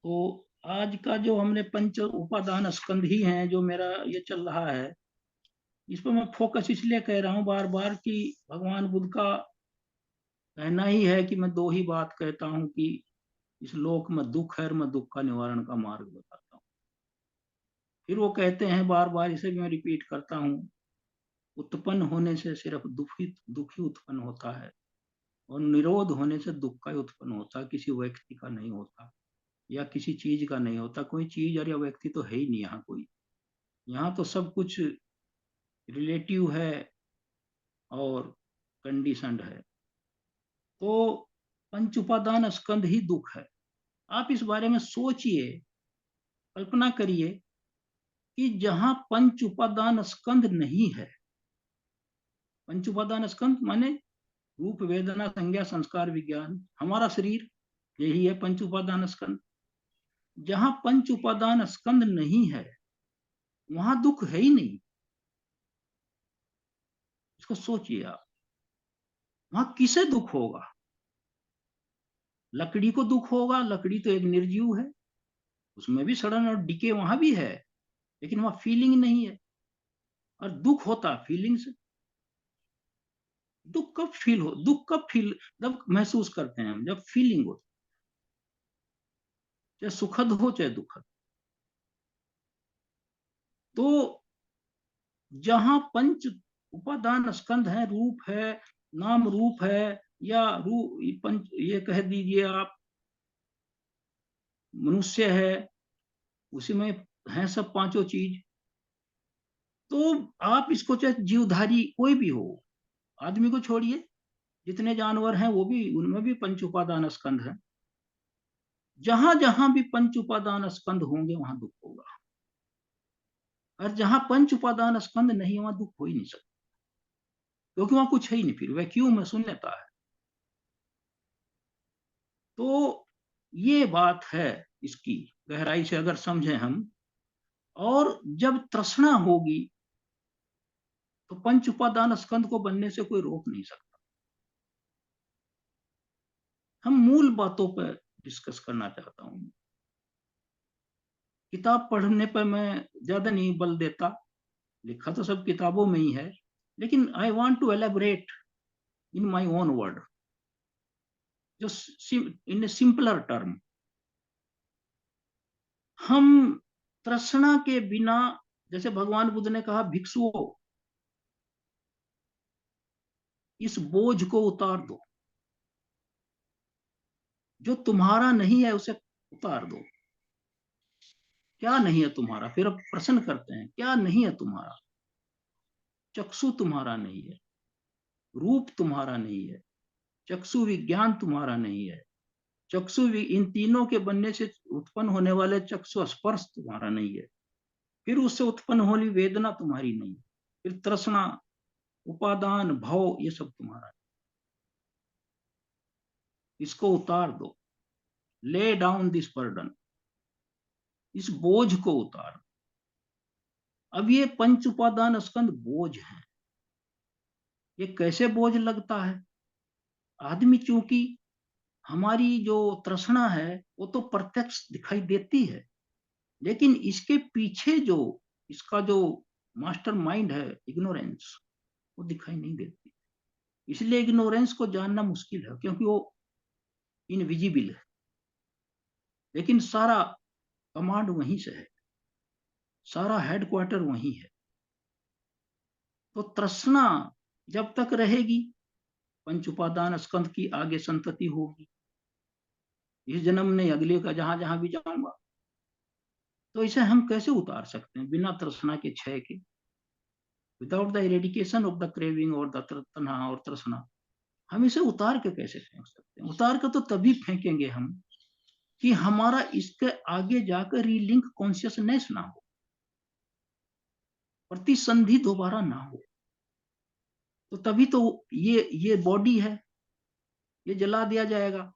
तो आज का जो हमने पंच उपादान स्कंध ही है जो मेरा ये चल रहा है, इस पर मैं फोकस इसलिए कह रहा हूँ बार बार कि भगवान बुद्ध का कहना ही है कि मैं दो ही बात कहता हूँ कि इस लोक में दुख है और मैं दुख का निवारण का मार्ग बताता हूँ। फिर वो कहते हैं बार बार, इसे भी मैं रिपीट करता हूँ, उत्पन्न होने से सिर्फ दुख ही उत्पन्न होता है और निरोध होने से दुख का ही उत्पन्न होता है, किसी व्यक्ति का नहीं होता या किसी चीज का नहीं होता। कोई चीज और या व्यक्ति तो है ही नहीं यहाँ कोई। यहाँ तो सब कुछ रिलेटिव है और कंडीशनड है। तो पंच उपादान स्कंध ही दुख है। आप इस बारे में सोचिए, कल्पना करिए कि जहां पंच उपादान स्कंध नहीं है, पंच उपादान स्कंध माने रूप वेदना संज्ञा संस्कार विज्ञान, हमारा शरीर, यही है पंच उपादान स्कंध। जहां पंच उपादान स्कंध नहीं है वहां दुख है ही नहीं। इसको सोचिए आप, वहां किसे दुख होगा? लकड़ी को दुख होगा, लकड़ी तो एक निर्जीव है, उसमें भी सड़न और डिके वहां भी है, लेकिन वहां फीलिंग नहीं है। और दुख होता फीलिंग से। दुख कब फील जब महसूस करते हैं हम, जब फीलिंग हो, चाहे सुखद हो चाहे दुखद। तो जहां पंच उपादान स्कंध है, रूप है, नाम रूप है, या रूप पंच, ये कह दीजिए आप मनुष्य है, उसी में है सब पांचों चीज। तो आप इसको चाहे जीवधारी कोई भी हो, आदमी को छोड़िए, जितने जानवर हैं वो भी, उनमें भी पंच उपादान स्कंध है। जहां जहां भी पंच उपादान स्कंध होंगे वहां दुख होगा, और जहां पंच उपादान स्कंध नहीं वहां दुख हो ही नहीं सकता, क्योंकि वहां कुछ है ही नहीं, फिर वैक्यूम में शून्यता है। तो ये बात है इसकी, गहराई से अगर समझें हम। और जब तृष्णा होगी तो पंच उपादान स्कंध को बनने से कोई रोक नहीं सकता। हम मूल बातों पर डिस्कस करना चाहता हूं। किताब पढ़ने पर मैं ज्यादा नहीं बल देता, लिखा तो सब किताबों में ही है, लेकिन I want to elaborate in my own word, जो इन ए सिंपलर टर्म। हम तृष्णा के बिना, जैसे भगवान बुद्ध ने कहा, भिक्षुओं इस बोझ को उतार दो, जो तुम्हारा नहीं है उसे उतार दो। क्या नहीं है तुम्हारा? फिर अब प्रश्न करते हैं, क्या नहीं है तुम्हारा? चक्षु तुम्हारा नहीं है, रूप तुम्हारा नहीं है, चक्षु विज्ञान तुम्हारा नहीं है, इन तीनों के बनने से उत्पन्न होने वाले चक्षु स्पर्श तुम्हारा नहीं है, फिर उससे उत्पन्न होने वेदना तुम्हारी नहीं है, फिर तृष्णा, उपादान, भव, ये सब तुम्हारा है। इसको उतार दो, ले डाउन दिस बर्डन, इस बोझ को उतार। अब ये पंच उपादान स्कंद बोझ है। ये कैसे बोझ लगता है? आदमी चूंकि, हमारी जो तृष्णा है वो तो प्रत्यक्ष दिखाई देती है, लेकिन इसके पीछे जो, इसका जो मास्टर माइंड है, इग्नोरेंस, वो दिखाई नहीं देती। इसलिए इग्नोरेंस को जानना मुश्किल है, क्योंकि वो इनविजिबल है, लेकिन सारा कमांड वहीं से है, सारा हेडक्वार्टर वहीं है। तो तृष्णा जब तक रहेगी, पंच उपादान स्कंध की आगे संतति होगी। इस जन्म ने अगले का जहां जहां भी जाऊंगा। तो इसे हम कैसे उतार सकते हैं बिना तृष्णा के, क्षय के? Without the eradication of the craving और द तृष्णा और तृष्णा, हम इसे उतार के कैसे फेंक सकते हैं? उतार कर तो तभी फेंकेंगे हम कि हमारा इसके आगे जाकर रीलिंक कॉन्शियसनेस ना हो, प्रतिसंधि दोबारा ना हो। तो तभी तो ये बॉडी है, ये जला दिया जाएगा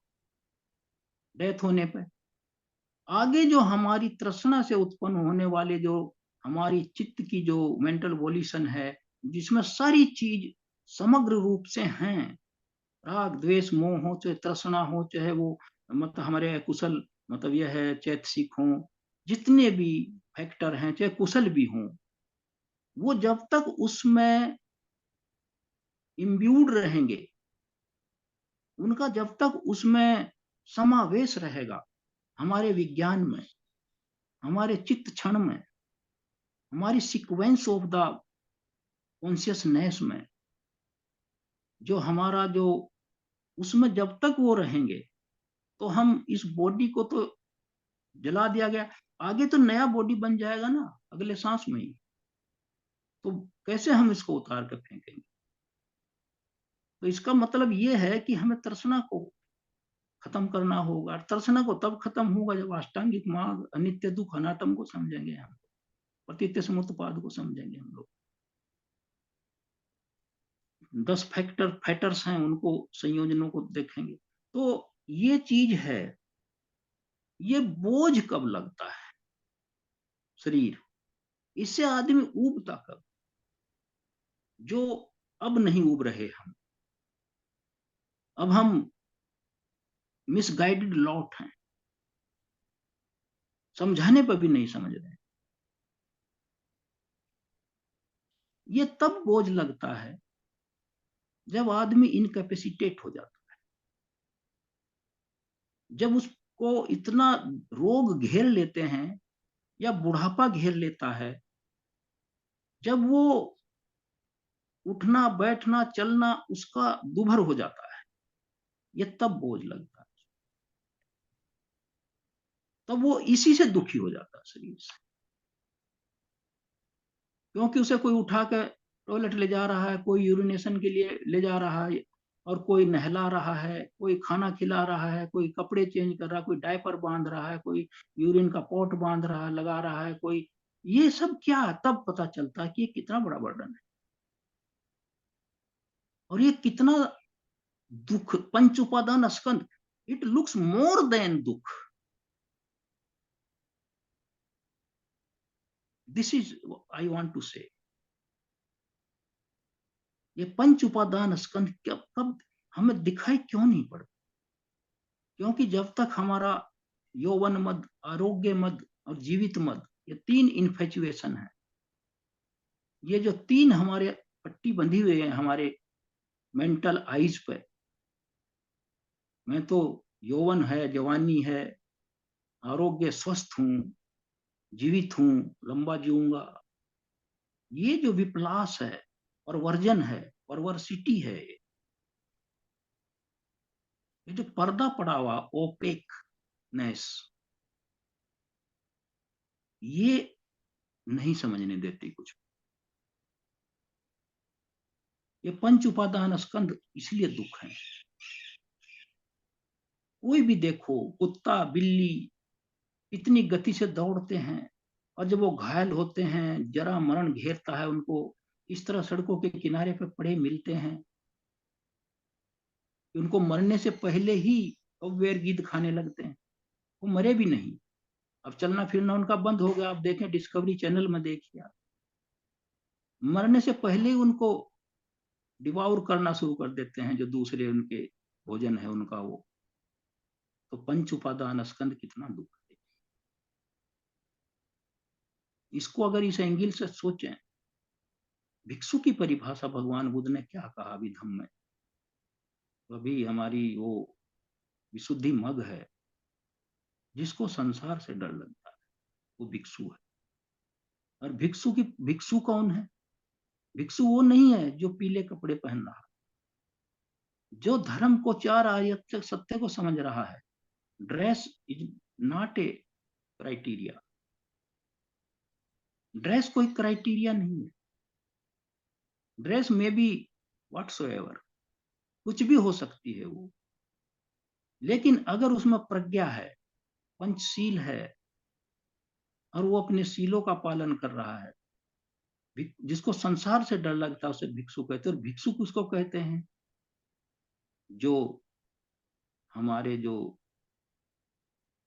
डेथ होने पर। आगे जो हमारी तृष्णा से उत्पन्न होने वाले, जो हमारी चित्त की जो मेंटल वॉल्यूशन है, जिसमें सारी चीज समग्र रूप से हैं, राग द्वेष मोह हो, चाहे तृष्णा हो, चाहे वो मतलब हमारे कुशल मतलब यह है चैतसिक हों, जितने भी फैक्टर हैं, चाहे कुशल भी हों, वो जब तक उसमें इम्ब्यूड रहेंगे, उनका जब तक उसमें समावेश रहेगा, हमारे विज्ञान में, हमारे चित्त क्षण में, हमारी सीक्वेंस ऑफ द कॉन्शियसनेस में, जो हमारा जो उसमें जब तक वो रहेंगे, तो हम इस बॉडी को तो जला दिया गया, आगे तो नया बॉडी बन जाएगा ना अगले सांस में ही। तो कैसे हम इसको उतार कर फेंकेंगे? तो इसका मतलब ये है कि हमें तृष्णा को खत्म करना होगा। तृष्णा को तब खत्म होगा जब अष्टांगिक मार्ग, अनित्य दुख अनात्म को समझेंगे हम, प्रतीत्य समुत्पाद को समझेंगे हम लोग। 10 फैक्टर्स हैं, उनको संयोजनों को देखेंगे। तो ये चीज है, ये बोझ कब लगता है शरीर, इससे आदमी ऊबता कब, जो अब नहीं ऊब रहे हम। अब हम मिसगाइडेड लॉट हैं, समझाने पर भी नहीं समझ रहे। ये तब बोझ लगता है जब आदमी इनकैपेसिटेट हो जाता है, जब उसको इतना रोग घेर लेते हैं या बुढ़ापा घेर लेता है, जब वो उठना बैठना चलना उसका दुभर हो जाता है, ये तब बोझ लगता है। तब वो इसी से दुखी हो जाता है शरीर से, क्योंकि उसे कोई उठा के टॉयलेट ले जा रहा है, कोई यूरिनेशन के लिए ले जा रहा है, और कोई नहला रहा है, कोई खाना खिला रहा है, कोई कपड़े चेंज कर रहा है, कोई डायपर बांध रहा है, कोई यूरिन का पॉट बांध रहा है, लगा रहा है कोई। ये सब क्या, तब पता चलता है कि ये कितना बड़ा बर्डन है, और ये कितना दुख। पंच उपादान स्कंद, इट लुक्स मोर देन दुख। This is I want to say, ये पंच उपादान स्कंद कब कब हमें दिखाई क्यों नहीं पड़ता? क्योंकि जब तक हमारा यौवन मद, आरोग्य मद और जीवित मद, ये 3 इन्फेचुएशन है, ये जो 3 हमारे पट्टी बंधी हुई है हमारे मेंटल आईज पे, मैं तो यौवन है, जवानी है, आरोग्य स्वस्थ हूं, जीवित हूं, लंबा जीऊंगा, ये जो विपलास है, परवर्जन है, परवर्सिटी है, ये जो पर्दा पड़ा हुआ ओपेकनेस, ये नहीं समझने देती कुछ। ये पंच उपादान स्कंद इसलिए दुख है। कोई भी देखो, कुत्ता बिल्ली इतनी गति से दौड़ते हैं, और जब वो घायल होते हैं, जरा मरण घेरता है उनको, इस तरह सड़कों के किनारे पे पड़े मिलते हैं कि उनको मरने से पहले ही कौवेर गिद्ध खाने लगते हैं। वो मरे भी नहीं, अब चलना फिरना उनका बंद हो गया। आप देखें, डिस्कवरी चैनल में देखिए, मरने से पहले ही उनको डिवाउर करना शुरू कर देते हैं जो दूसरे उनके भोजन है उनका वो। तो पंच उपादान स्कंद कितना दुख है। इसको अगर इस एंगल से सोचें, भिक्षु की परिभाषा भगवान बुद्ध ने क्या कहा अभिधम्म में, तो अभी हमारी वो विशुद्धि मग है, जिसको संसार से डर लगता है वो भिक्षु है। और भिक्षु कौन है? भिक्षु वो नहीं है जो पीले कपड़े पहन रहा, जो धर्म को 4 आर्य सत्य को समझ रहा है। Dress is not a criteria, dress कोई क्राइटेरिया नहीं है। ड्रेस में बी व्हाटसोएवर, कुछ भी हो सकती है वो, लेकिन अगर उसमें प्रज्ञा है, पंचशील है, और वो अपने सीलों का पालन कर रहा है, जिसको संसार से डर लगता है उसे भिक्षु कहते हैं। और भिक्षु किसको कहते हैं? जो हमारे जो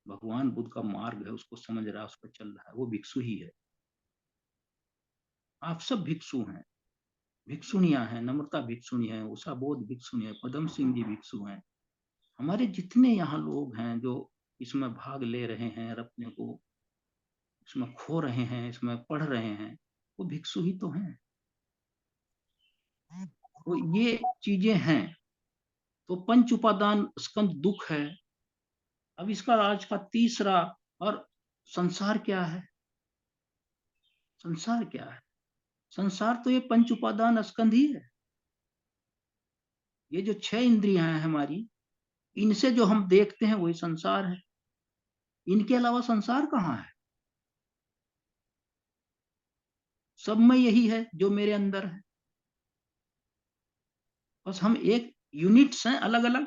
भगवान बुद्ध का मार्ग है उसको समझ रहा है, उस पर चल रहा है, वो भिक्षु ही है। आप सब भिक्षु हैं, भिक्षुणियां हैं, नम्रता भिक्षुणी है, उषा बोध भिक्षुणी है, पदम सिंह जी भिक्षु हैं, हमारे जितने यहाँ लोग हैं जो इसमें भाग ले रहे हैं और अपने को इसमें खो रहे हैं, इसमें पढ़ रहे हैं, वो भिक्षु ही तो हैं। तो ये चीजें हैं। तो पंच उपादान स्कंद दुख है। अब इसका आज का तीसरा, और संसार क्या है? संसार क्या है? संसार तो ये पंच उपादान स्कंद ही है। ये जो 6 इंद्रियां हैं हमारी, इनसे जो हम देखते हैं वही संसार है। इनके अलावा संसार कहाँ है? सब में यही है जो मेरे अंदर है। बस हम एक यूनिट्स हैं अलग अलग,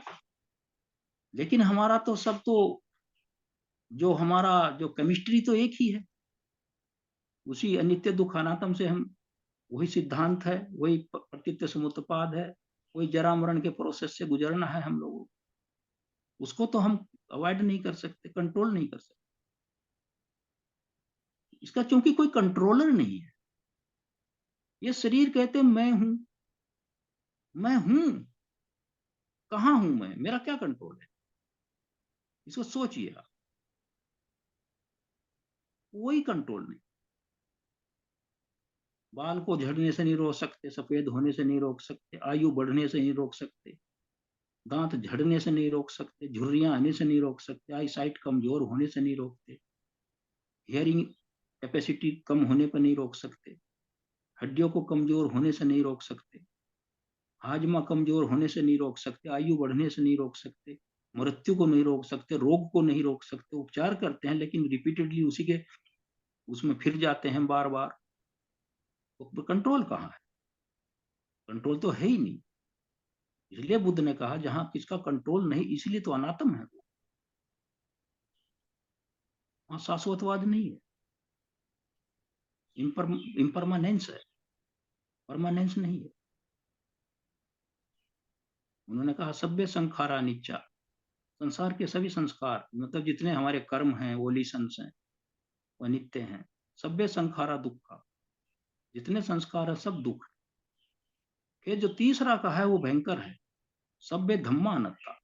लेकिन हमारा तो सब तो, जो हमारा जो केमिस्ट्री तो एक ही है। उसी अनित्य दुख अनात्म से हम, वही सिद्धांत है, वही प्रतीत्य समुत्पाद है, वही जरा मरण के प्रोसेस से गुजरना है हम लोगों को। उसको तो हम अवॉइड नहीं कर सकते, कंट्रोल नहीं कर सकते। इसका क्योंकि कोई कंट्रोलर नहीं है। ये शरीर कहते मैं हूं, मैं हूं, कहां हूं मैं? मेरा क्या कंट्रोल है? इसको सोचिए आप। कोई कंट्रोल नहीं। बाल को झड़ने से नहीं रोक सकते, सफेद होने से नहीं रोक सकते, आयु बढ़ने से नहीं रोक सकते, दांत झड़ने से नहीं रोक सकते, झुर्रियां आने से नहीं रोक सकते, आई साइट कमजोर होने से नहीं रोकते, हियरिंग कैपेसिटी कम होने पर नहीं रोक सकते, हड्डियों को कमजोर होने से नहीं रोक सकते, हाजमा कमजोर होने से नहीं रोक सकते, आयु बढ़ने से नहीं रोक सकते, मृत्यु को नहीं रोक सकते, रोग को नहीं रोक सकते। उपचार करते हैं लेकिन रिपीटेडली उसी के उसमें फिर जाते हैं बार बार। तो कंट्रोल कहाँ है? कंट्रोल तो है ही नहीं। इसलिए बुद्ध ने कहा जहां किसका कंट्रोल नहीं, इसलिए तो अनात्म है वो। वहां शाश्वतवाद नहीं है, इम्परमानेंस है, परमानेंस नहीं है। उन्होंने कहा सभ्य संखारा निच्चा, संसार के सभी संस्कार, मतलब जितने हमारे कर्म हैं, वोलिशंस हैं, वो नित्य हैं। सभ्य संखारा दुख, जितने संस्कार है सब दुख। फिर जो तीसरा का है वो भयंकर है, सभ्य धम्मा अनत्ता।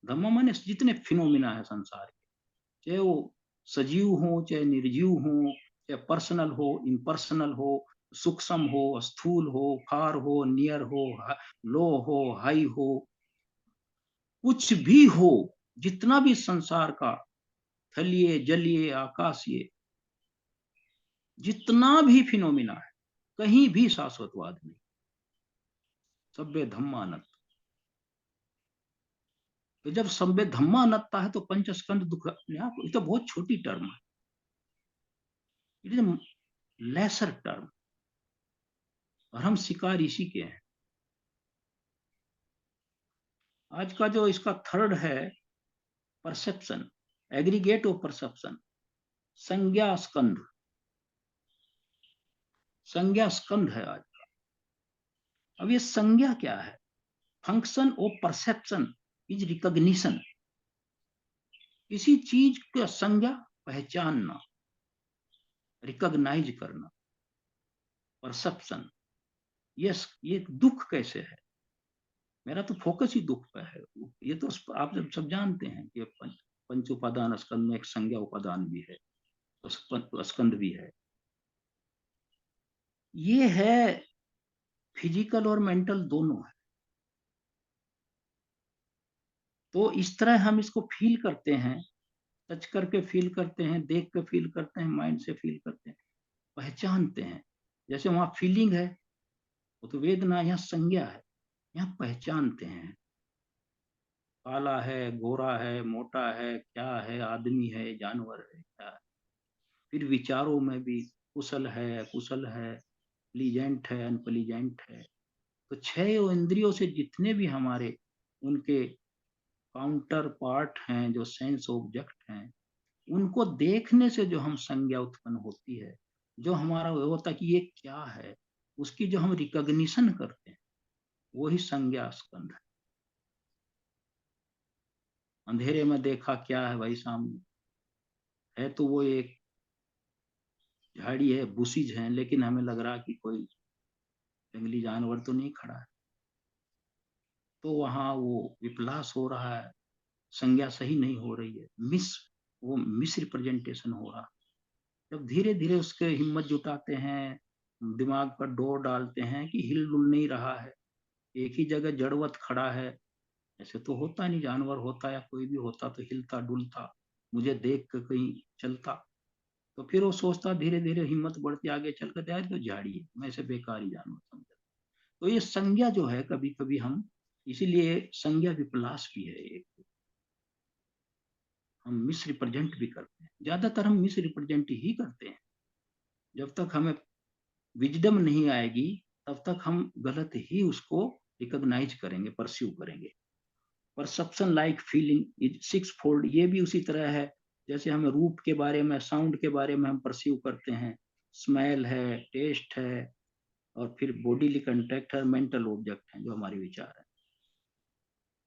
धम्मा माने जितने फिनोमिना है संसार के, चाहे वो सजीव हो चाहे निर्जीव हो, चाहे पर्सनल हो इम्पर्सनल हो, सूक्ष्म हो स्थूल हो, फार हो नियर हो, लो हो हाई हो, कुछ भी हो, जितना भी संसार का, थलीय जलीय आकाशीय, जितना भी फिनोमिना है, कहीं भी शाश्वतवाद नहीं। सभ्य धम्मा अनंत। तो जब सभ्य धम्मा अनंता है तो पंचस्कंद दुख अपने आप, ये तो बहुत छोटी टर्म है, इट इज लेसर टर्म, और हम शिकार इसी के हैं। आज का जो इसका थर्ड है, परसेप्शन, एग्रीगेट ऑफ परसेप्शन, संज्ञा स्कंध, संज्ञा स्कंध है आज का। अब ये संज्ञा क्या है? Function of perception is recognition. किसी चीज का संज्ञा, पहचानना, रिकॉग्नाइज करना, परसेप्शन। यस, ये दुख कैसे है? मेरा तो फोकस ही दुख पे है। ये तो आप सब जानते हैं कि पंच उपादान स्कंद में एक संज्ञा उपादान भी है, स्कंद भी है। ये है फिजिकल और मेंटल दोनों है। तो इस तरह हम इसको फील करते हैं, टच करके फील करते हैं, देख के फील करते हैं, माइंड से फील करते हैं, पहचानते हैं। जैसे वहां फीलिंग है, वो तो वेदना, यहाँ संज्ञा है, यहाँ पहचानते हैं। काला है, गोरा है, मोटा है, क्या है, आदमी है, जानवर है, क्या है। फिर विचारों में भी कुशल है अकुशल है, प्लीजेंट है अनप्लीजेंट है। तो 6 इंद्रियों से जितने भी हमारे उनके काउंटर पार्ट हैं, जो सेंस ऑब्जेक्ट हैं, उनको देखने से जो हम संज्ञा उत्पन्न होती है, जो हमारा वो होता है कि ये क्या है, उसकी जो हम रिकॉग्निशन करते हैं, वही संज्ञा स्कंध है। अंधेरे में देखा क्या है भाई सामने, है तो वो एक झाड़ी है, बुशिज है, लेकिन हमें लग रहा कि कोई जंगली जानवर तो नहीं खड़ा है। तो वहां वो विपलास हो रहा है, संज्ञा सही नहीं हो रही है, वो मिस रिप्रेजेंटेशन हो रहा। जब धीरे धीरे उसके हिम्मत जुटाते हैं, दिमाग पर डोर डालते हैं कि हिल डुल नहीं रहा है, एक ही जगह जड़वत खड़ा है, ऐसे तो होता नहीं, जानवर होता या कोई भी होता तो हिलता डुलता, मुझे देख कर कहीं चलता। तो फिर वो सोचता, धीरे धीरे हिम्मत बढ़ती, आगे चल कर यार तो झाड़ी है, मैं इसे बेकार ही जानवर समझता। तो ये संज्ञा जो है कभी कभी हम, इसीलिए संज्ञा विपलास भी है एक, हम मिस रिप्रेजेंट भी करते हैं, ज्यादातर हम मिस रिप्रेजेंट ही करते हैं। जब तक हमें विजडम नहीं आएगी तब तक हम गलत ही उसको रिकॉग्नाइज करेंगे, परस्यू करेंगे। Perception like feeling is six fold, ये भी उसी तरह है जैसे हमें रूप के बारे में, साउंड के बारे में हम परस्यू करते हैं, स्मेल है, टेस्ट है, और फिर बॉडीली कंटेक्ट है, मेंटल ऑब्जेक्ट है जो हमारे विचार है।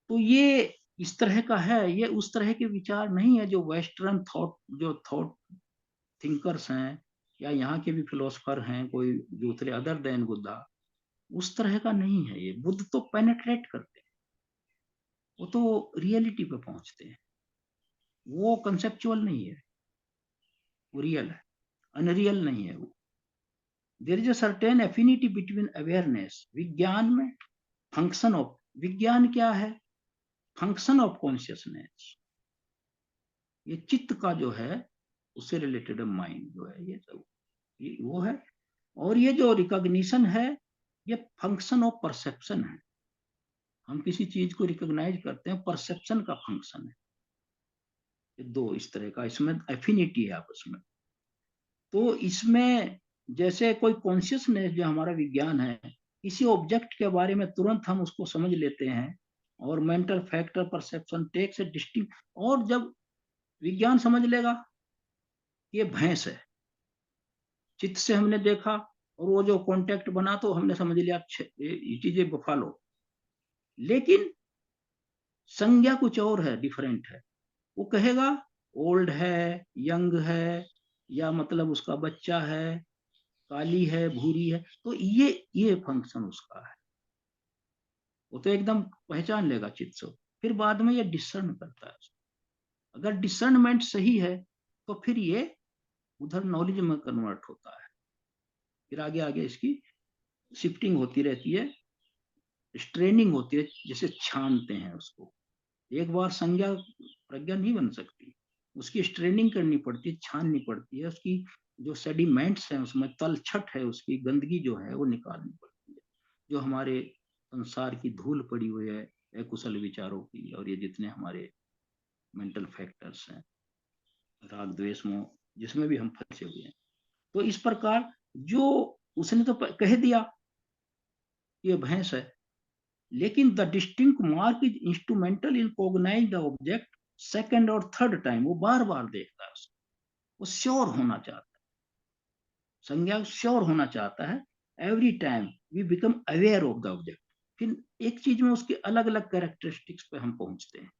तो ये इस तरह का है, ये उस तरह के विचार नहीं है जो वेस्टर्न थॉट, जो थॉट थिंकर्स हैं या यहाँ के भी फिलोसफर हैं, कोई दूसरे अदर देन बुद्धा, उस तरह का नहीं है। ये बुद्ध तो पेनेट्रेट करते हैं, वो तो रियलिटी पे पहुंचते हैं, वो कंसेप्चुअल नहीं है, वो रियल है, अनरियल नहीं है वो। There is a certain affinity between awareness, विज्ञान में फंक्शन ऑफ, विज्ञान क्या है, फंक्शन ऑफ कॉन्शियसनेस, ये चित्त का जो है उससे रिलेटेड माइंड जो है, ये सब ये वो है। और ये जो रिकॉग्निशन है ये फंक्शन ऑफ परसेप्शन है, हम किसी चीज को रिकॉग्नाइज करते हैं, परसेप्शन का फंक्शन है। ये दो इस तरह का इसमें एफिनिटी है आपस में। तो इसमें जैसे कोई कॉन्शियसनेस जो हमारा विज्ञान है, किसी ऑब्जेक्ट के बारे में तुरंत हम उसको समझ लेते हैं, और mental factor perception takes a distinct, और जब विज्ञान समझ लेगा ये भैंस है, चित्त से हमने देखा और वो जो कांटेक्ट बना तो हमने समझ लिया ये चीजें बफालो। लेकिन संज्ञा कुछ और है, डिफरेंट है, वो कहेगा ओल्ड है, यंग है, या मतलब उसका बच्चा है, काली है, भूरी है, तो ये फंक्शन उसका है, वो तो एकदम पहचान लेगा चित्त से। फिर बाद में ये डिसर्न करता है, अगर डिसर्नमेंट सही है तो फिर ये उधर नॉलेज में कन्वर्ट होता है, फिर आगे आगे इसकी शिफ्टिंग होती रहती है, स्ट्रेनिंग होती है, जैसे छानते हैं उसको, एक बार संज्ञा प्रज्ञा नहीं बन सकती, उसकी स्ट्रेनिंग करनी पड़ती है, छाननी पड़ती है, उसकी जो सेडिमेंट्स हैं उसमें तलछट है, उसकी गंदगी जो है वो निकालनी पड़ती है, जो हमारे संसार की धूल पड़ी हुई है अकुशल विचारों की, और ये जितने हमारे मेंटल फैक्टर्स हैं, राग द्वेष मोह, जिसमें भी हम फंसे हुए हैं। तो इस प्रकार जो उसने तो कह दिया ये भैंस है, लेकिन the distinct mark is instrumental in cognise the object second और थर्ड टाइम, वो बार बार देखता है उसको, वो श्योर होना चाहता है, संज्ञा श्योर होना चाहता है, every time we become aware of the object. फिर एक चीज में उसके अलग अलग कैरेक्टरिस्टिक्स पे हम पहुंचते हैं,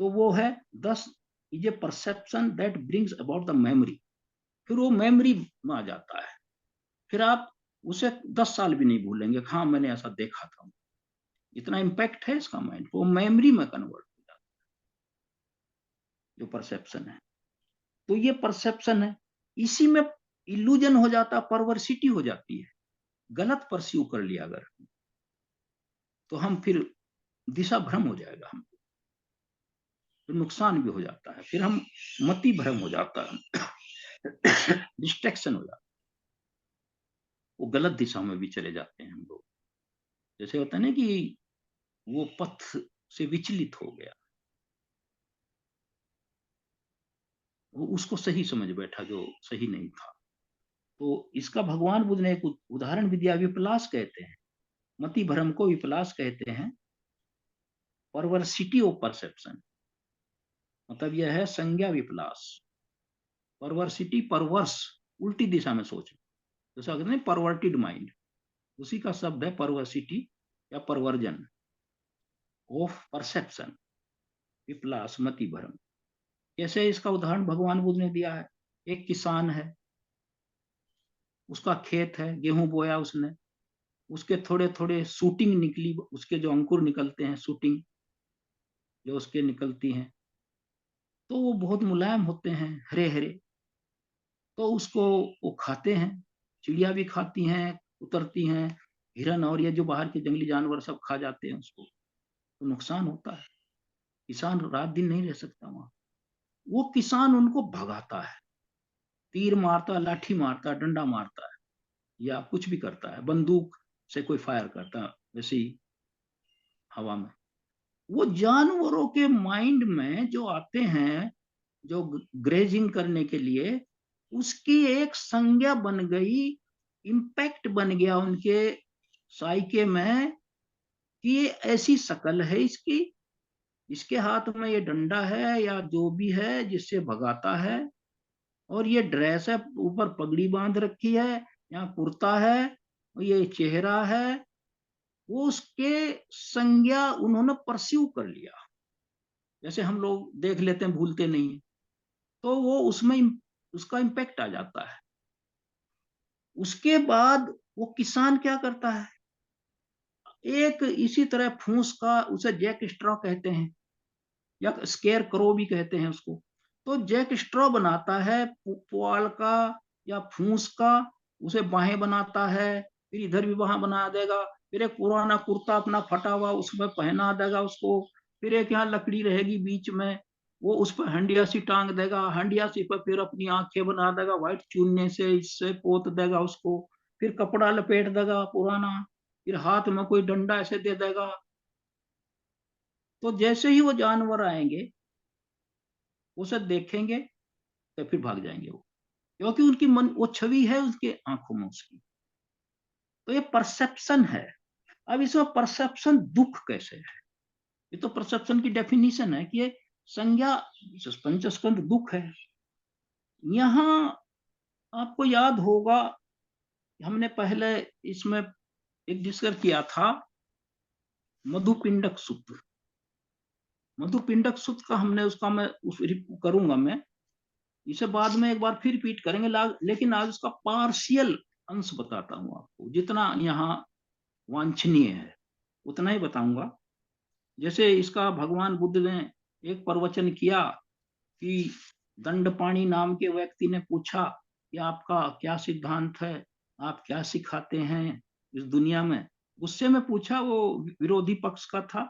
तो वो है दस is a perception that brings about the memory, फिर वो मेमोरी में आ जाता है, फिर आप उसे 10 साल भी नहीं भूलेंगे, हाँ मैंने ऐसा देखा था, इतना इम्पैक्ट है इसका माइंड, वो मेमोरी में कन्वर्ट हो जाता है जो परसेप्शन है। तो ये परसेप्शन है, इसी में इल्यूजन हो जाता, परवर्सिटी हो जाती है, गलत परस्यू कर लिया अगर तो हम फिर दिशा भ्रम हो जाएगा, हम फिर नुकसान भी हो जाता है, फिर हम मति भ्रम हो जाता है, डिस्ट्रैक्शन हो जाता है, वो गलत दिशा में भी चले जाते हैं हम लोग। जैसे होता है ना कि वो पथ से विचलित हो गया, वो उसको सही समझ बैठा जो सही नहीं था। तो इसका भगवान बुद्ध ने एक उदाहरण भी दिया, विपलास कहते हैं, मति भ्रम को विपलास कहते हैं, परवर्सिटी ऑफ परसेप्शन, मतलब यह है संज्ञा विपलास, परवर्सिटी परवर्स, उल्टी दिशा में सोच, जैसा कहते हैं परवर्टेड माइंड, उसी का शब्द है परवर्सिटी या परवर्जन ऑफ परसेप्शन, विपलास मति भ्रम। कैसे इसका उदाहरण भगवान बुद्ध ने दिया है, एक किसान है, उसका खेत है, गेहूं बोया उसने, उसके थोड़े थोड़े शूटिंग निकली, उसके जो अंकुर निकलते हैं शूटिंग, जो उसके निकलती हैं, तो वो बहुत मुलायम होते हैं, हरे हरे। तो उसको वो खाते हैं, चिड़िया भी खाती हैं, उतरती हैं, हिरन और ये जो बाहर के जंगली जानवर सब खा जाते हैं उसको, तो नुकसान होता है। किसान रात दिन नहीं रह सकता वहां। वो किसान उनको भगाता है, तीर मारता, लाठी मारता, डंडा मारता है, या कुछ भी करता है, बंदूक से कोई फायर करता है वैसे ही हवा में। वो जानवरों के माइंड में जो आते हैं, जो ग्रेजिंग करने के लिए, उसकी एक संज्ञा बन गई, इम्पैक्ट बन गया उनके साइके में कि ये ऐसी शकल है इसकी, इसके हाथ में ये डंडा है या जो भी है जिससे भगाता है, और ये ड्रेस है, ऊपर पगड़ी बांध रखी है, यहाँ कुर्ता है, और ये चेहरा है। वो उसके संज्ञा उन्होंने परस्यू कर लिया। जैसे हम लोग देख लेते हैं, भूलते नहीं है, तो वो उसमें उसका इम्पैक्ट आ जाता है। उसके बाद वो किसान क्या करता है, एक इसी तरह फूस का, उसे जैक स्ट्रॉ कहते हैं या स्केयर क्रो भी कहते हैं उसको। तो जैक स्ट्रॉ बनाता है पुआल का या फूस का, उसे बाहें बनाता है, फिर इधर भी बाह बना देगा, फिर एक पुराना कुर्ता अपना फटा हुआ उसमें पहना देगा उसको, फिर एक यहाँ लकड़ी रहेगी बीच में, वो उस पर हंडिया सी टांग देगा, हंडिया सी पर फिर अपनी आंखें बना देगा व्हाइट चूने से, इससे पोत देगा उसको, फिर कपड़ा लपेट देगा पुराना, फिर हाथ में कोई डंडा ऐसे दे देगा। तो जैसे ही वो जानवर आएंगे, उसे देखेंगे तो फिर भाग जाएंगे वो, क्योंकि उनकी मन, वो छवि है उसके आंखों में उसकी। तो ये परसेप्शन है। अब इसमें परसेप्शन दुख कैसे है, ये तो परसेप्शन की डेफिनेशन है कि ये संज्ञा, पंचस्कंद दुख है। यहाँ आपको याद होगा, हमने पहले इसमें एक डिस्कस किया था, मधुपिंडक सूत्र। मधुपिंडक सूत्र का हमने उसका मैं करूंगा मैं, इसे बाद में एक बार फिर रिपीट करेंगे, लेकिन आज उसका पार्शियल अंश बताता हूं आपको, जितना यहाँ वांछनीय है उतना ही बताऊंगा। जैसे इसका भगवान बुद्ध ने एक प्रवचन किया कि दंडपाणि नाम के व्यक्ति ने पूछा कि आपका क्या सिद्धांत है, आप क्या सिखाते हैं इस दुनिया में। गुस्से में पूछा, वो विरोधी पक्ष का था,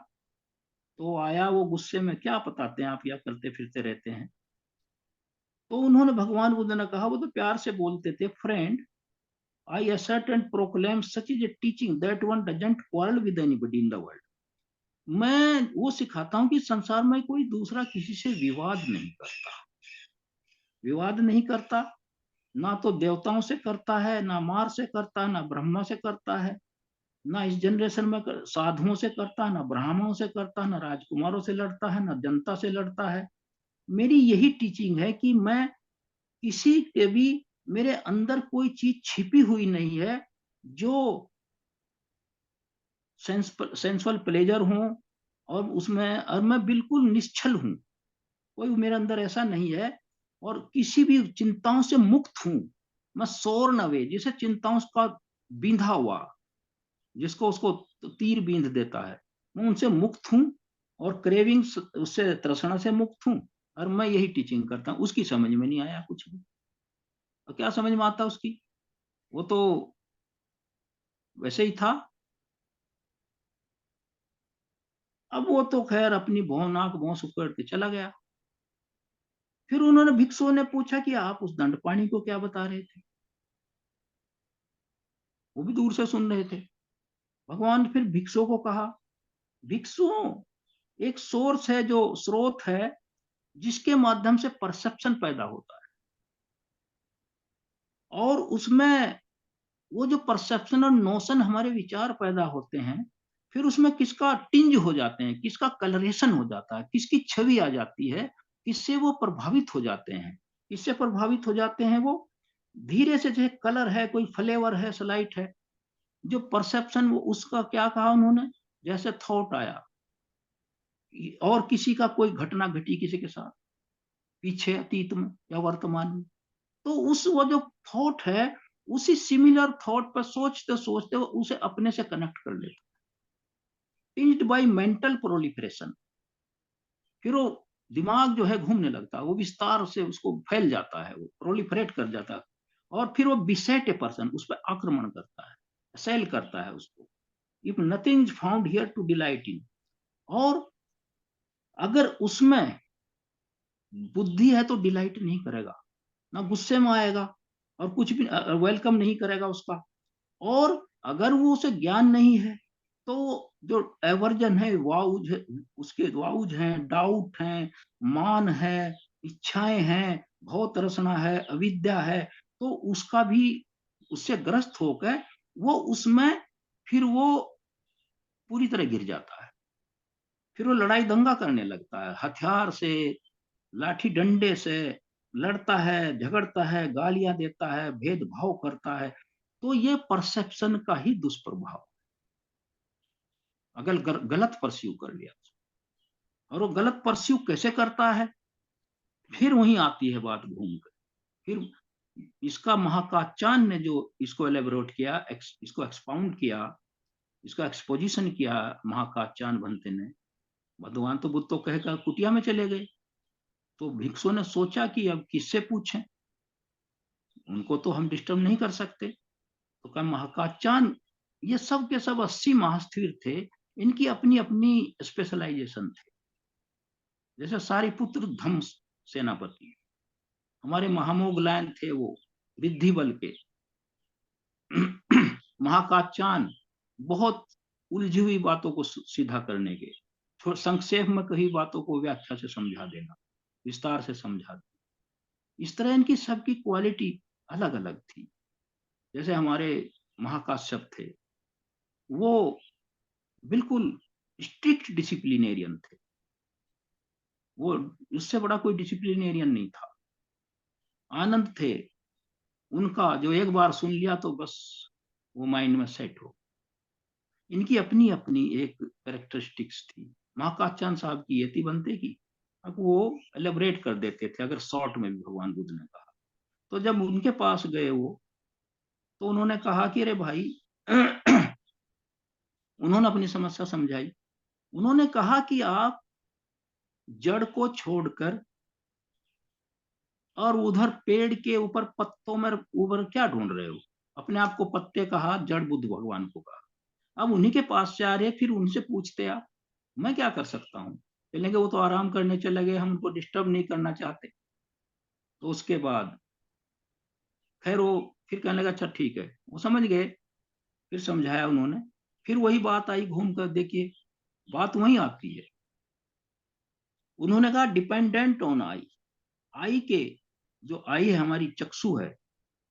तो आया वो गुस्से में, क्या बताते हैं आप, या करते फिरते रहते हैं। तो उन्होंने, भगवान बुद्ध ने कहा, वो तो प्यार से बोलते थे, friend, I assert and proclaim such is a teaching that one doesn't quarrel with anybody in the world. मैं वो सिखाता हूं कि संसार में कोई दूसरा किसी से विवाद नहीं करता, विवाद नहीं करता, ना तो देवताओं से करता है, ना मार से करता है, ना ब्रह्मा से करता है, ना इस जनरेशन में साधुओं से करता है, ना ब्राह्मणों से करता है, ना राजकुमारों से लड़ता है, ना जनता से लड़ता है। मेरी यही टीचिंग है कि मैं किसी के भी, मेरे अंदर कोई चीज छिपी हुई नहीं है जो सेंसुअल प्लेजर हूं, और उसमें, और मैं बिल्कुल निश्चल हूं, कोई मेरे अंदर ऐसा नहीं है, और किसी भी चिंताओं से मुक्त हूं। मैं सोर नवे, जिसे चिंताओं का बींधा हुआ, जिसको उसको तीर बींध देता है, मैं उनसे मुक्त हूं, और क्रेविंग, उससे तृष्णा से मुक्त हूं। और मैं यही टीचिंग करता हूं। उसकी समझ में नहीं आया कुछ भी, और क्या समझ में आता उसकी, वो तो वैसे ही था। अब वो तो खैर अपनी भौं नाक भौं सुकड़ के चला गया। फिर उन्होंने, भिक्षुओं ने पूछा कि आप उस दंडपाणी को क्या बता रहे थे, वो भी दूर से सुन रहे थे। भगवान ने फिर भिक्षुओं को कहा, भिक्षुओं, एक सोर्स है, जो स्रोत है, जिसके माध्यम से परसेप्शन पैदा होता है, और उसमें वो जो परसेप्शन और नोशन, हमारे विचार पैदा होते हैं, फिर उसमें किसका टिंज हो जाते हैं, किसका कलरेशन हो जाता है, किसकी छवि आ जाती है, किससे वो प्रभावित हो जाते हैं, किससे प्रभावित हो जाते हैं वो, धीरे से, जैसे कलर है, कोई फ्लेवर है, स्लाइट है, जो परसेप्शन, वो उसका क्या कहा उन्होंने, जैसे थॉट आया, और किसी का कोई घटना घटी किसी के साथ, पीछे अतीत में या वर्तमान में, तो उस, वो जो थॉट है, उसी सिमिलर थॉट पर सोचते सोचते वो उसे अपने से कनेक्ट कर लेते, टिंज्ड बाय मेंटल प्रोलिफरेशन। फिर वो दिमाग जो है घूमने लगता है, वो विस्तार से उसको फैल जाता है, वो प्रोलिफरेट कर जाता है, और फिर वो बिसेट ए पर्सन, उस पर आक्रमण करता है, सेल करता है उसको। If nothing is found here to delight in, और अगर उसमें बुद्धि है तो डिलाइट नहीं करेगा, ना गुस्से में आएगा, और कुछ भी वेलकम नहीं करेगा उसका। और अगर वो उसे ज्ञान नहीं है तो जो एवर्जन है, वाउज है, उसके वाउज हैं, डाउट हैं, मान है, इच्छाएं हैं, बहुत रसना है, अविद्या है, तो उसका भी उससे ग्रस्त होकर वो उसमें फिर वो पूरी तरह गिर जाता है। फिर वो लड़ाई दंगा करने लगता है, हथियार से, लाठी डंडे से लड़ता है, झगड़ता है, गालियां देता है, भेदभाव करता है। तो ये परसेप्शन का ही दुष्प्रभाव, अगर गलत परस्यू कर लिया। और वो गलत परस्यू कैसे करता है, फिर वहीं आती है बात घूम कर। फिर इसका महाकाचान ने जो इसको एलेबोरेट किया, इसको एक्सपाउंड किया, इसका एक्सपोजिशन किया महाकाचान भंते ने। भगवान तो बुद्ध तो कहकर कुटिया में चले गए, तो भिक्षु ने सोचा कि अब किससे पूछें, उनको तो हम डिस्टर्ब नहीं कर सकते। तो कहा महाकाचान, ये सब के सब 80 महास्थवीर थे, इनकी अपनी अपनी स्पेशलाइजेशन थे। जैसे सारिपुत्र धम्म सेनापति, हमारे महामोगलायन थे वो रिद्धि बल के। महाकाचान बहुत उलझी हुई बातों को सीधा करने के, संक्षेप में कही बातों को व्याख्या से समझा देना, विस्तार से समझा देना। इस तरह इनकी सबकी क्वालिटी अलग अलग थी। जैसे हमारे महाकाश्यप थे, वो बिल्कुल स्ट्रिक्ट डिसिप्लिनेरियन थे, वो उससे बड़ा कोई डिसिप्लिनेरियन नहीं था। आनंद थे, उनका जो एक बार सुन लिया तो बस वो माइंड में सेट हो। इनकी अपनी अपनी एक कैरेक्टरिस्टिक्स थी। महाकाचान साहब की ये थी बनते की, अब वो एलेबरेट कर देते थे अगर शॉर्ट में भी भगवान बुद्ध ने कहा। तो जब उनके पास गए वो, तो उन्होंने कहा कि अरे भाई उन्होंने अपनी समस्या समझाई। उन्होंने कहा कि आप जड़ को छोड़कर और उधर पेड़ के ऊपर पत्तों में ऊपर क्या ढूंढ रहे हो? अपने आप को पत्ते कहा, जड़ बुद्ध भगवान को कहा। अब उन्हीं के पास से आ रहे, फिर उनसे पूछते आप, मैं क्या कर सकता हूँ? चलेंगे, वो तो आराम करने चले गए, हम उनको डिस्टर्ब नहीं करना चाहते। तो उसके बाद खैर वो फिर कहने लगा अच्छा ठीक है, वो समझ गए। फिर समझाया उन्होंने, फिर वही बात आई घूम कर, देखिए बात वही आती है। उन्होंने कहा डिपेंडेंट ऑन आई, आई के जो आई है हमारी चक्षु है,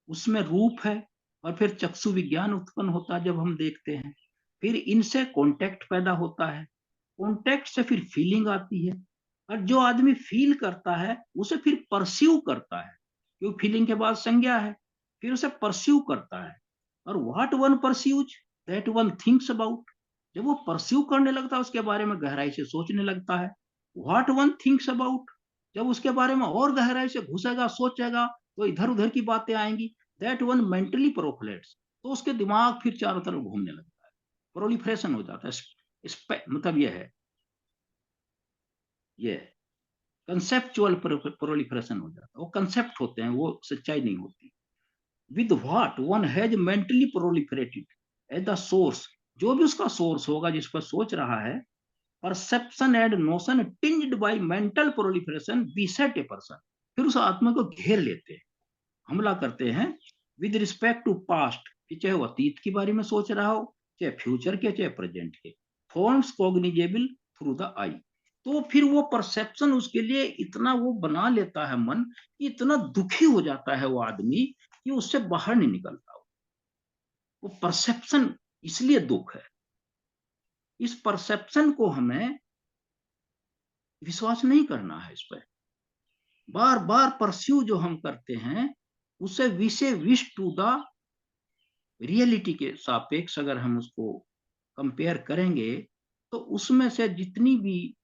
उसमें रूप है, और फिर चक्षु विज्ञान उत्पन्न होता है जब हम देखते हैं। फिर इनसे कांटेक्ट पैदा होता है, कांटेक्ट से फिर फीलिंग आती है, और जो आदमी फील करता है उसे फिर परस्यू करता है, क्योंकि फीलिंग के बाद संज्ञा है, फिर उसे परस्यू करता है। और what one pursues, that one thinks about. जब वो परस्यू करने लगता है, उसके बारे में गहराई से सोचने लगता है। व्हाट वन थिंक्स अबाउट, जब उसके बारे में और गहराई से घुसेगा, सोचेगा, तो इधर उधर की बातें आएंगी। दैट वन मेंटली प्रोफलेट्स, तो उसके दिमाग फिर चारों तरफ घूमने लगता है, प्रोलिफरेशन हो जाता है। मतलब ये कंसेप्चुअल प्रोलिफरेशन हो जाता है। वो कंसेप्ट होते हैं, वो सच्चाई नहीं होती। With what one has mentally proliferated as the source, जो भी उसका सोर्स होगा जिस पर सोच रहा है, perception and notion tinged by mental proliferation beset a person, फिर उस आत्मा को घेर लेते हैं, हमला करते हैं। विद रिस्पेक्ट टू पास्ट, कि चाहे वो अतीत के बारे में सोच रहा हो, चाहे फ्यूचर के, चाहे प्रेजेंट के, फॉर्म्स कॉग्निजेबल थ्रू द आई। तो फिर वो परसेप्शन उसके लिए इतना वो बना लेता है मन, कि इतना दुखी हो जाता है वो आदमी कि उससे बाहर नहीं निकलता। वो परसेप्शन इसलिए दुख है। इस परसेप्शन को हमें विश्वास नहीं करना है। इस पर बार बार परस्यू जो हम करते हैं, उसे विषय विश टू द रियलिटी के सापेक्ष अगर हम उसको कंपेयर करेंगे, तो उसमें से जितनी भी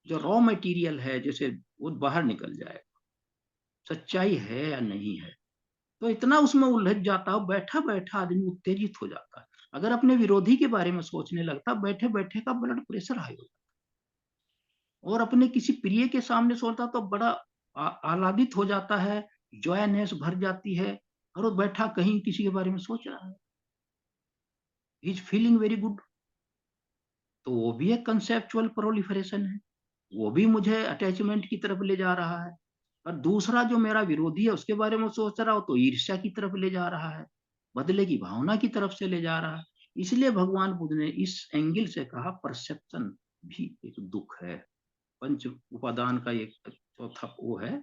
जो रॉ मटेरियल है, जैसे वो बाहर निकल जाएगा, सच्चाई है या नहीं है। तो इतना उसमें उलझ जाता है, बैठा बैठा आदमी उत्तेजित हो जाता है। अगर अपने विरोधी के बारे में सोचने लगता, बैठे बैठे का ब्लड प्रेशर हाई हो जाता। और अपने किसी प्रिय के सामने सोचता तो बड़ा आह्लादित हो जाता है, जॉयनेस भर जाती है, और वो बैठा कहीं किसी के बारे में सोच रहा है, इज फीलिंग वेरी गुड। तो वो भी एक कंसेप्चुअल प्रोलिफरेशन है, वो भी मुझे अटैचमेंट की तरफ ले जा रहा है। और दूसरा जो मेरा विरोधी है उसके बारे में सोच रहा हो तो ईर्ष्या की तरफ ले जा रहा है, बदले की भावना की तरफ से ले जा रहा है। इसलिए भगवान बुद्ध ने इस एंगल से कहा परसेप्शन भी एक दुख है। पंच उपादान का एक चौथा वो है,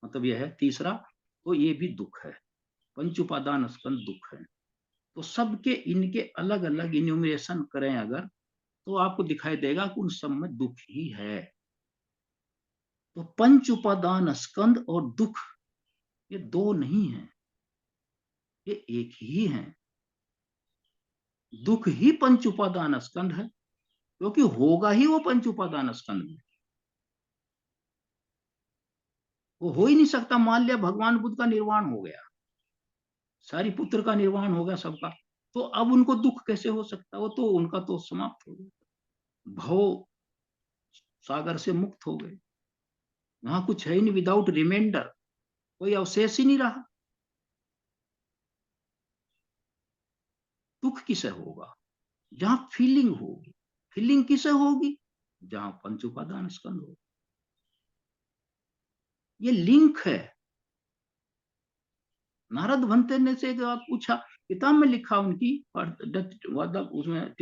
मतलब यह है तीसरा, तो ये भी दुख है। पंच उपादान स्कंद दुख है। तो सबके इनके अलग अलग इन्यूमरेशन करें अगर, तो आपको दिखाई देगा कि उन सब में दुख ही है। तो पंच उपादान स्कंद और दुख ये दो नहीं है, ये एक ही है। दुख ही पंच उपादान स्कंद है, क्योंकि होगा ही वो पंच उपादान स्कंद में। वो हो ही नहीं सकता। मान लिया भगवान बुद्ध का निर्वाण हो गया, सारी पुत्र का निर्वाण हो गया सबका, तो अब उनको दुख कैसे हो सकता? वो तो उनका तो समाप्त हो गया, भव सागर से मुक्त हो गए, वहां कुछ है ही नहीं, विदाउट रिमाइंडर, कोई अवशेष ही नहीं रहा। दुख किसे होगा? जहां फीलिंग होगी। फीलिंग किसे होगी? जहां पंच उपादान स्कंद हो। ये लिंक है। नारद भंते ने से एक बात पूछा, किताब में लिखा उनकी, उसमें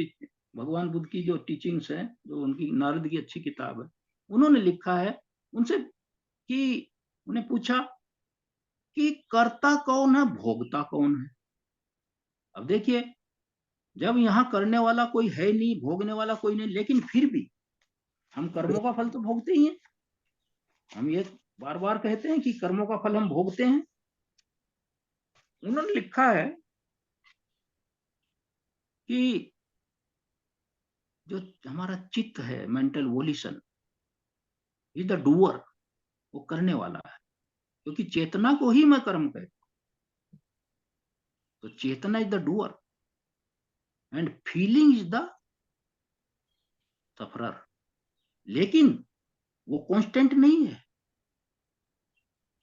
भगवान बुद्ध की जो टीचिंग्स है, जो उनकी नारद की अच्छी किताब है, उन्होंने लिखा है उनसे कि उन्हें पूछा कि कर्ता कौन है, भोगता कौन है? अब देखिए, जब यहाँ करने वाला कोई है नहीं, भोगने वाला कोई नहीं, लेकिन फिर भी हम कर्मों का फल तो भोगते ही हैं। हम ये बार बार कहते हैं कि कर्मों का फल हम भोगते हैं। उन्होंने लिखा है कि जो हमारा चित्त है, मेंटल वोल्यूशन, इज द डूअर, वो करने वाला है, क्योंकि चेतना को ही मैं कर्म कहता हूं। तो चेतना is the doer and feeling is the sufferer. लेकिन वो कांस्टेंट नहीं है।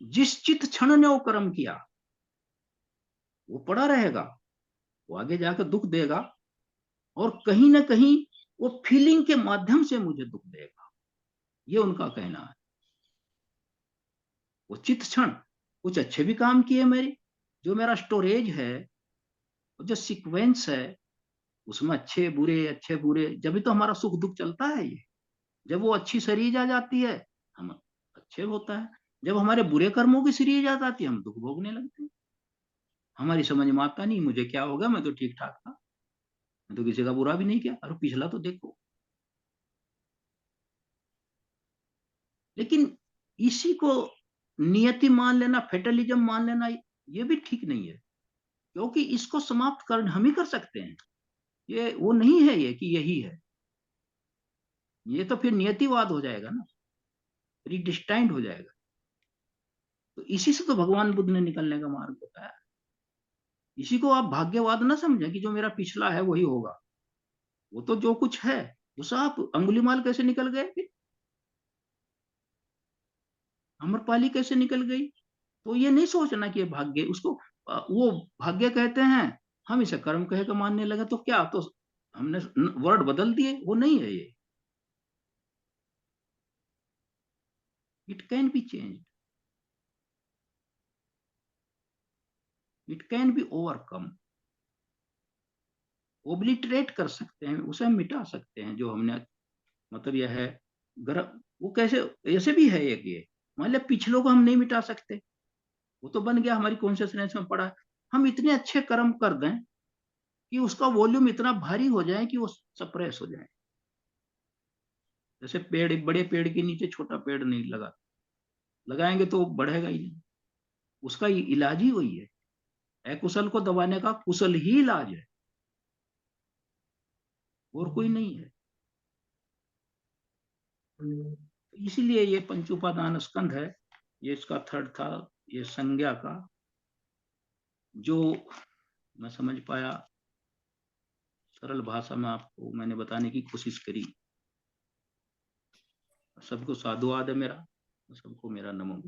जिस चित्त क्षण ने वो कर्म किया, वो पड़ा रहेगा, वो आगे जाकर दुख देगा, और कहीं ना कहीं वो फीलिंग के माध्यम से मुझे दुख देगा, ये उनका कहना है। वो चित्त क्षण कुछ अच्छे भी काम किए मेरे, जो मेरा स्टोरेज है, जो सीक्वेंस है, उसमें अच्छे बुरे, जब भी तो हमारा सुख दुख चलता है। ये जब वो अच्छी सीरीज आ जाती है, हम अच्छे होता है। जब हमारे बुरे कर्मों की सीरीज आ जाती है, हम दुख भोगने लगते हैं। हमारी समझ में आता नहीं मुझे क्या होगा, मैं तो ठीक ठाक था, मैं तो किसी का बुरा भी नहीं किया, अरे पिछला तो देखो। लेकिन इसी को नियति मान लेना, फेटलिज्म मान लेना, ये भी ठीक नहीं है, क्योंकि इसको समाप्त कर हम ही कर सकते हैं। ये वो नहीं है ये कि यही है, ये तो फिर नियतिवाद हो जाएगा ना, प्रीडिस्टाइंड हो जाएगा। तो इसी से तो भगवान बुद्ध ने निकलने का मार्ग बताया। इसी को आप भाग्यवाद ना समझें कि जो मेरा पिछला है वही होगा। वो तो जो कुछ है, उस आप अंगुलीमाल कैसे निकल गए फिर, अमरपाली कैसे निकल गई? तो ये नहीं सोचना कि ये भाग्य, उसको वो भाग्य कहते हैं, हम इसे कर्म कह के मानने लगे, तो क्या, तो हमने वर्ड बदल दिए, वो नहीं है ये। It can be change, it can be overcome, obliterate कर सकते हैं, उसे हम मिटा सकते हैं। जो हमने, मतलब यह है गर्भ, वो कैसे, ऐसे भी है एक ये, मान लिया पिछलों को हम नहीं मिटा सकते, वो तो बन गया, हमारी कॉन्शियसनेस में पड़ा है। हम इतने अच्छे कर्म कर दें कि उसका वॉल्यूम इतना भारी हो जाए कि वो सप्रेस हो जाए। जैसे पेड़, एक बड़े पेड़ के नीचे छोटा पेड़ नहीं लगा, लगाएंगे तो बढ़ेगा ही नहीं। उसका इलाज ही वही है, अकुशल को दबाने का कुशल ही इलाज है, और कोई नहीं है। इसीलिए ये पंच उपादान स्कंध है, ये इसका थर्ड था, ये संज्ञा का, जो मैं समझ पाया, सरल भाषा में आपको मैंने बताने की कोशिश करी। सबको साधुवाद है मेरा, सबको मेरा नमो बुद्धाय।